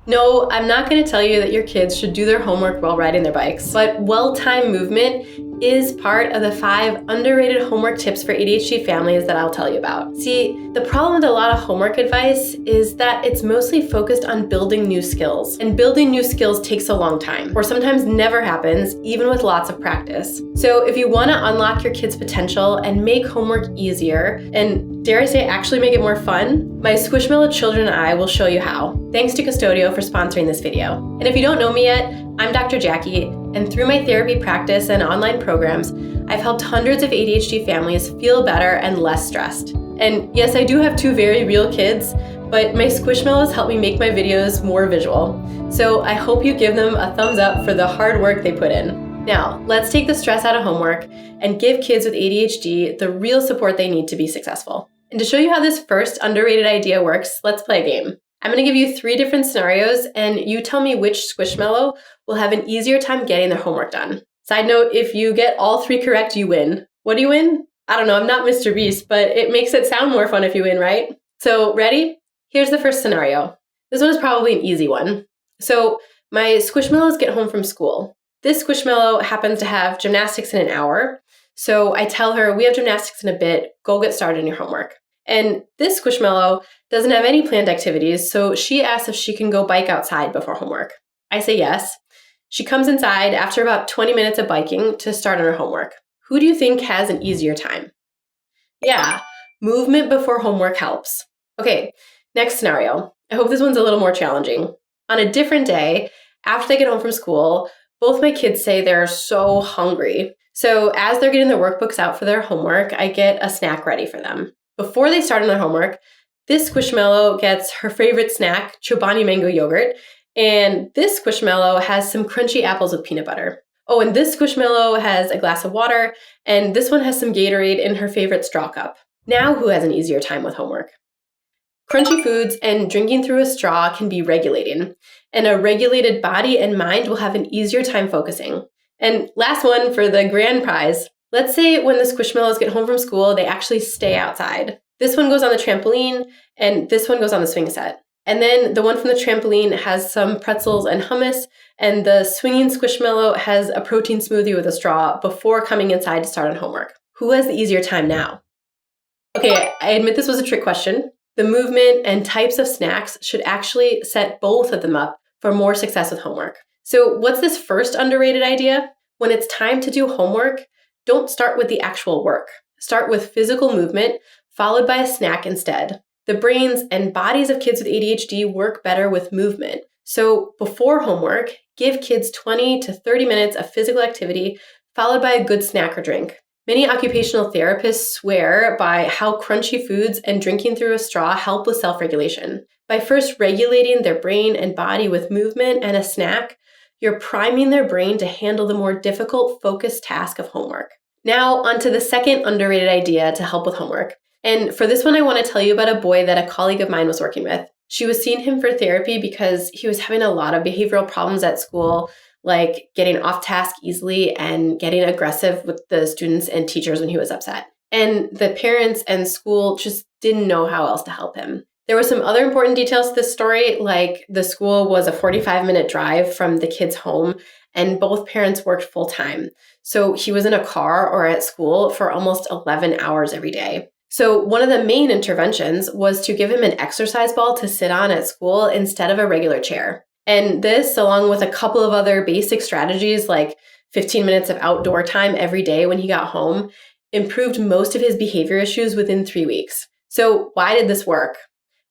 No, I'm not going to tell you that your kids should do their homework while riding their bikes, but well-timed movement is part of the 5 underrated homework tips for ADHD families that I'll tell you about. See, the problem with a lot of homework advice is that it's mostly focused on building new skills, and building new skills takes a long time, or sometimes never happens, even with lots of practice. So if you want to unlock your kids' potential and make homework easier, and dare I say actually make it more fun, my Squishmallow children and I will show you how. Thanks to Custodio for sponsoring this video. And if you don't know me yet, I'm Dr. Jacque, and through my therapy practice and online programs, I've helped hundreds of ADHD families feel better and less stressed. And yes, I do have 2 very real kids, but my Squishmallows help me make my videos more visual. So I hope you give them a thumbs up for the hard work they put in. Now, let's take the stress out of homework and give kids with ADHD the real support they need to be successful. And to show you how this first underrated idea works, let's play a game. I'm going to give you 3 different scenarios, and you tell me which Squishmallow will have an easier time getting their homework done. Side note, if you get all 3 correct, you win. What do you win? I don't know, I'm not Mr. Beast, but it makes it sound more fun if you win, right? So, ready? Here's the first scenario. This one is probably an easy one. So, my Squishmallows get home from school. This Squishmallow happens to have gymnastics in an hour, so I tell her, we have gymnastics in a bit, go get started on your homework. And this Squishmallow doesn't have any planned activities, so she asks if she can go bike outside before homework. I say yes. She comes inside after about 20 minutes of biking to start on her homework. Who do you think has an easier time? Yeah, movement before homework helps. Okay, next scenario. I hope this one's a little more challenging. On a different day, after they get home from school, both my kids say they're so hungry. So as they're getting their workbooks out for their homework, I get a snack ready for them. Before they start on their homework, this Squishmallow gets her favorite snack, Chobani mango yogurt, and this Squishmallow has some crunchy apples with peanut butter. Oh, and this Squishmallow has a glass of water, and this one has some Gatorade in her favorite straw cup. Now who has an easier time with homework? Crunchy foods and drinking through a straw can be regulating, and a regulated body and mind will have an easier time focusing. And last one for the grand prize. Let's say when the Squishmallows get home from school, they actually stay outside. This one goes on the trampoline, and this one goes on the swing set. And then the one from the trampoline has some pretzels and hummus, and the swinging Squishmallow has a protein smoothie with a straw before coming inside to start on homework. Who has the easier time now? Okay, I admit this was a trick question. The movement and types of snacks should actually set both of them up for more success with homework. So what's this first underrated idea? When it's time to do homework, don't start with the actual work. Start with physical movement, followed by a snack instead. The brains and bodies of kids with ADHD work better with movement. So before homework, give kids 20 to 30 minutes of physical activity, followed by a good snack or drink. Many occupational therapists swear by how crunchy foods and drinking through a straw help with self-regulation. By first regulating their brain and body with movement and a snack, you're priming their brain to handle the more difficult, focused task of homework. Now, onto the second underrated idea to help with homework. And for this one, I want to tell you about a boy that a colleague of mine was working with. She was seeing him for therapy because he was having a lot of behavioral problems at school, like getting off task easily and getting aggressive with the students and teachers when he was upset. And the parents and school just didn't know how else to help him. There were some other important details to this story, like the school was a 45-minute drive from the kid's home, and both parents worked full-time. So he was in a car or at school for almost 11 hours every day. So one of the main interventions was to give him an exercise ball to sit on at school instead of a regular chair. And this, along with a couple of other basic strategies like 15 minutes of outdoor time every day when he got home, improved most of his behavior issues within 3 weeks. So why did this work?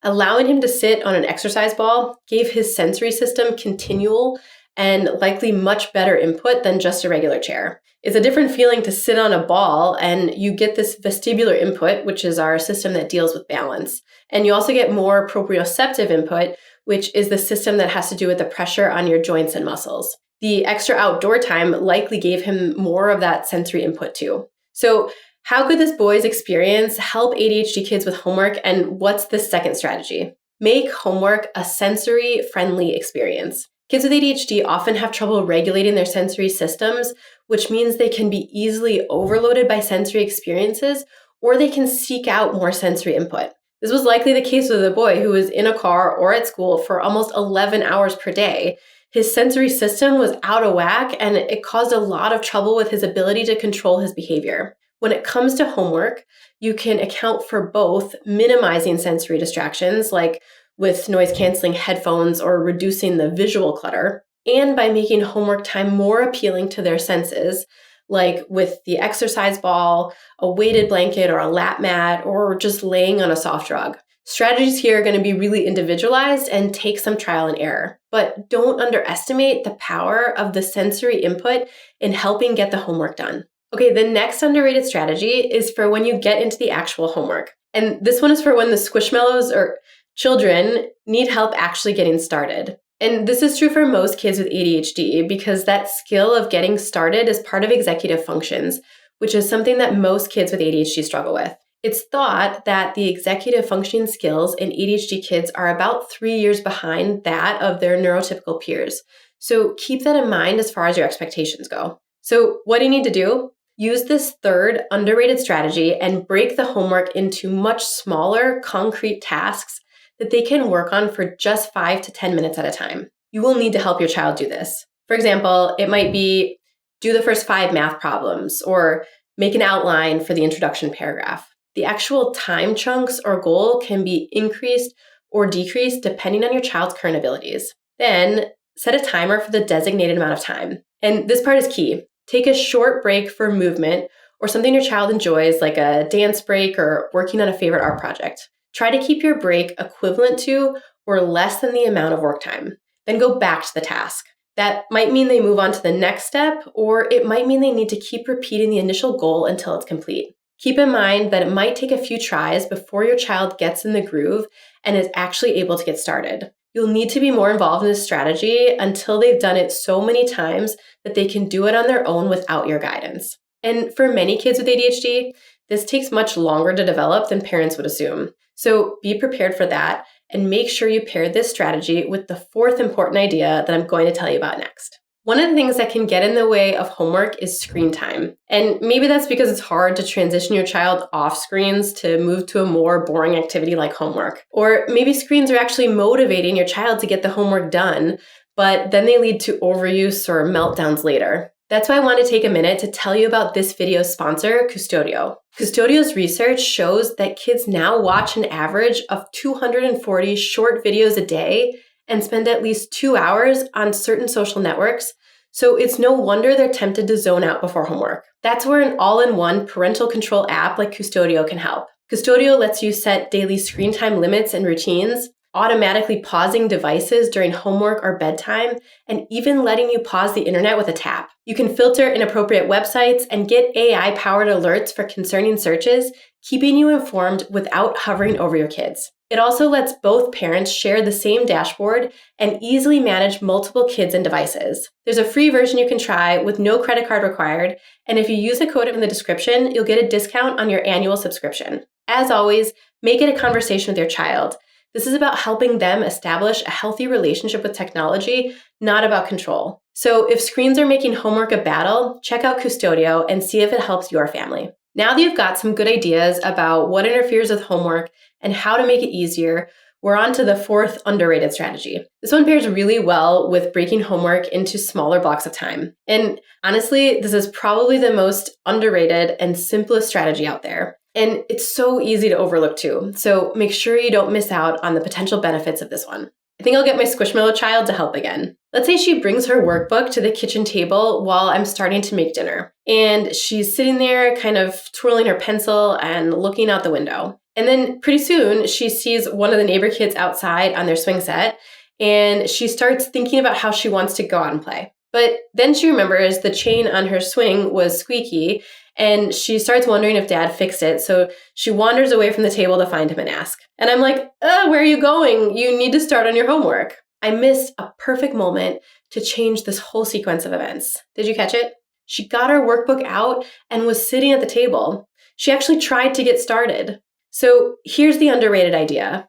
Allowing him to sit on an exercise ball gave his sensory system continual and likely much better input than just a regular chair. It's a different feeling to sit on a ball, and you get this vestibular input, which is our system that deals with balance. And you also get more proprioceptive input, which is the system that has to do with the pressure on your joints and muscles. The extra outdoor time likely gave him more of that sensory input too. So how could this boy's experience help ADHD kids with homework, and what's the second strategy? Make homework a sensory-friendly experience. Kids with ADHD often have trouble regulating their sensory systems, which means they can be easily overloaded by sensory experiences, or they can seek out more sensory input. This was likely the case with a boy who was in a car or at school for almost 11 hours per day. His sensory system was out of whack, and it caused a lot of trouble with his ability to control his behavior. When it comes to homework, you can account for both minimizing sensory distractions, like with noise-canceling headphones or reducing the visual clutter, and by making homework time more appealing to their senses, like with the exercise ball, a weighted blanket or a lap mat, or just laying on a soft rug. Strategies here are going to be really individualized and take some trial and error, but don't underestimate the power of the sensory input in helping get the homework done. Okay, the next underrated strategy is for when you get into the actual homework. And this one is for when the squishmallows or children need help actually getting started. And this is true for most kids with ADHD because that skill of getting started is part of executive functions, which is something that most kids with ADHD struggle with. It's thought that the executive functioning skills in ADHD kids are about 3 years behind that of their neurotypical peers. So keep that in mind as far as your expectations go. So what do you need to do? Use this third underrated strategy and break the homework into much smaller, concrete tasks that they can work on for just 5 to 10 minutes at a time. You will need to help your child do this. For example, it might be do the first 5 math problems or make an outline for the introduction paragraph. The actual time chunks or goal can be increased or decreased depending on your child's current abilities. Then set a timer for the designated amount of time. And this part is key. Take a short break for movement or something your child enjoys, like a dance break or working on a favorite art project. Try to keep your break equivalent to or less than the amount of work time. Then go back to the task. That might mean they move on to the next step, or it might mean they need to keep repeating the initial goal until it's complete. Keep in mind that it might take a few tries before your child gets in the groove and is actually able to get started. You'll need to be more involved in this strategy until they've done it so many times that they can do it on their own without your guidance. And for many kids with ADHD, this takes much longer to develop than parents would assume. So be prepared for that and make sure you pair this strategy with the fourth important idea that I'm going to tell you about next. One of the things that can get in the way of homework is screen time. And maybe that's because it's hard to transition your child off screens to move to a more boring activity like homework. Or maybe screens are actually motivating your child to get the homework done, but then they lead to overuse or meltdowns later. That's why I want to take a minute to tell you about this video's sponsor, Custodio. Custodio's research shows that kids now watch an average of 240 short videos a day and spend at least 2 hours on certain social networks, so it's no wonder they're tempted to zone out before homework. That's where an all-in-one parental control app like Custodio can help. Custodio lets you set daily screen time limits and routines, automatically pausing devices during homework or bedtime, and even letting you pause the internet with a tap. You can filter inappropriate websites and get AI-powered alerts for concerning searches, keeping you informed without hovering over your kids. It also lets both parents share the same dashboard and easily manage multiple kids and devices. There's a free version you can try with no credit card required, and if you use a code in the description, you'll get a discount on your annual subscription. As always, make it a conversation with your child. This is about helping them establish a healthy relationship with technology, not about control. So if screens are making homework a battle, check out Custodio and see if it helps your family. Now that you've got some good ideas about what interferes with homework and how to make it easier, we're on to the fourth underrated strategy. This one pairs really well with breaking homework into smaller blocks of time. And honestly, this is probably the most underrated and simplest strategy out there. And it's so easy to overlook too. So make sure you don't miss out on the potential benefits of this one. I think I'll get my Squishmallow child to help again. Let's say she brings her workbook to the kitchen table while I'm starting to make dinner. And she's sitting there kind of twirling her pencil and looking out the window. And then pretty soon she sees one of the neighbor kids outside on their swing set, and she starts thinking about how she wants to go out and play. But then she remembers the chain on her swing was squeaky, and she starts wondering if Dad fixed it, so she wanders away from the table to find him and ask. And I'm like, where are you going? You need to start on your homework. I missed a perfect moment to change this whole sequence of events. Did you catch it? She got her workbook out and was sitting at the table. She actually tried to get started. So here's the underrated idea.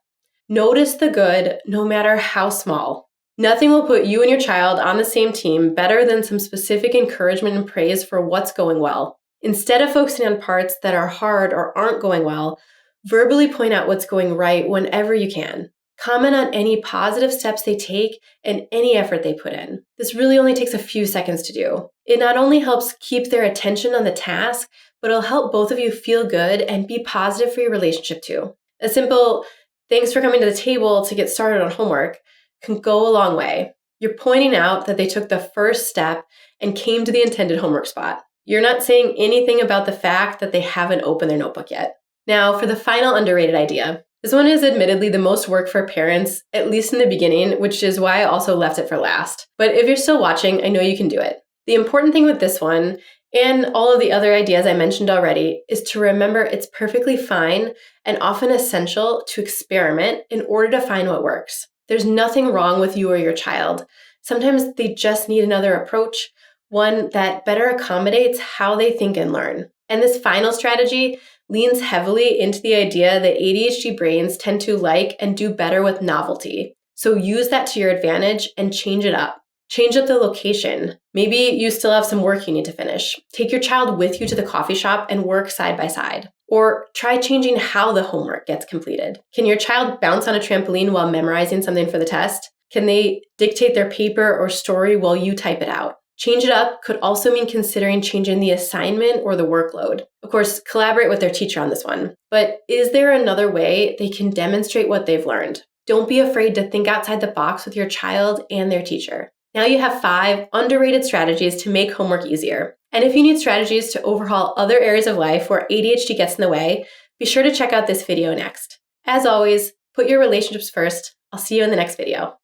Notice the good, no matter how small. Nothing will put you and your child on the same team better than some specific encouragement and praise for what's going well. Instead of focusing on parts that are hard or aren't going well, Verbally point out what's going right whenever you can. Comment on any positive steps they take and any effort they put in. This really only takes a few seconds to do. It not only helps keep their attention on the task, but it'll help both of you feel good and be positive for your relationship too. A simple, "Thanks for coming to the table to get started on homework," can go a long way. You're pointing out that they took the first step and came to the intended homework spot. You're not saying anything about the fact that they haven't opened their notebook yet. Now, for the final underrated idea. This one is admittedly the most work for parents, at least in the beginning, which is why I also left it for last. But if you're still watching, I know you can do it. The important thing with this one, and all of the other ideas I mentioned already, is to remember it's perfectly fine and often essential to experiment in order to find what works. There's nothing wrong with you or your child. Sometimes they just need another approach, one that better accommodates how they think and learn. And this final strategy leans heavily into the idea that ADHD brains tend to like and do better with novelty. So use that to your advantage and change it up. Change up the location. Maybe you still have some work you need to finish. Take your child with you to the coffee shop and work side by side. Or try changing how the homework gets completed. Can your child bounce on a trampoline while memorizing something for the test? Can they dictate their paper or story while you type it out? Change it up could also mean considering changing the assignment or the workload. Of course, collaborate with their teacher on this one. But is there another way they can demonstrate what they've learned? Don't be afraid to think outside the box with your child and their teacher. Now you have 5 underrated strategies to make homework easier. And if you need strategies to overhaul other areas of life where ADHD gets in the way, be sure to check out this video next. As always, put your relationships first. I'll see you in the next video.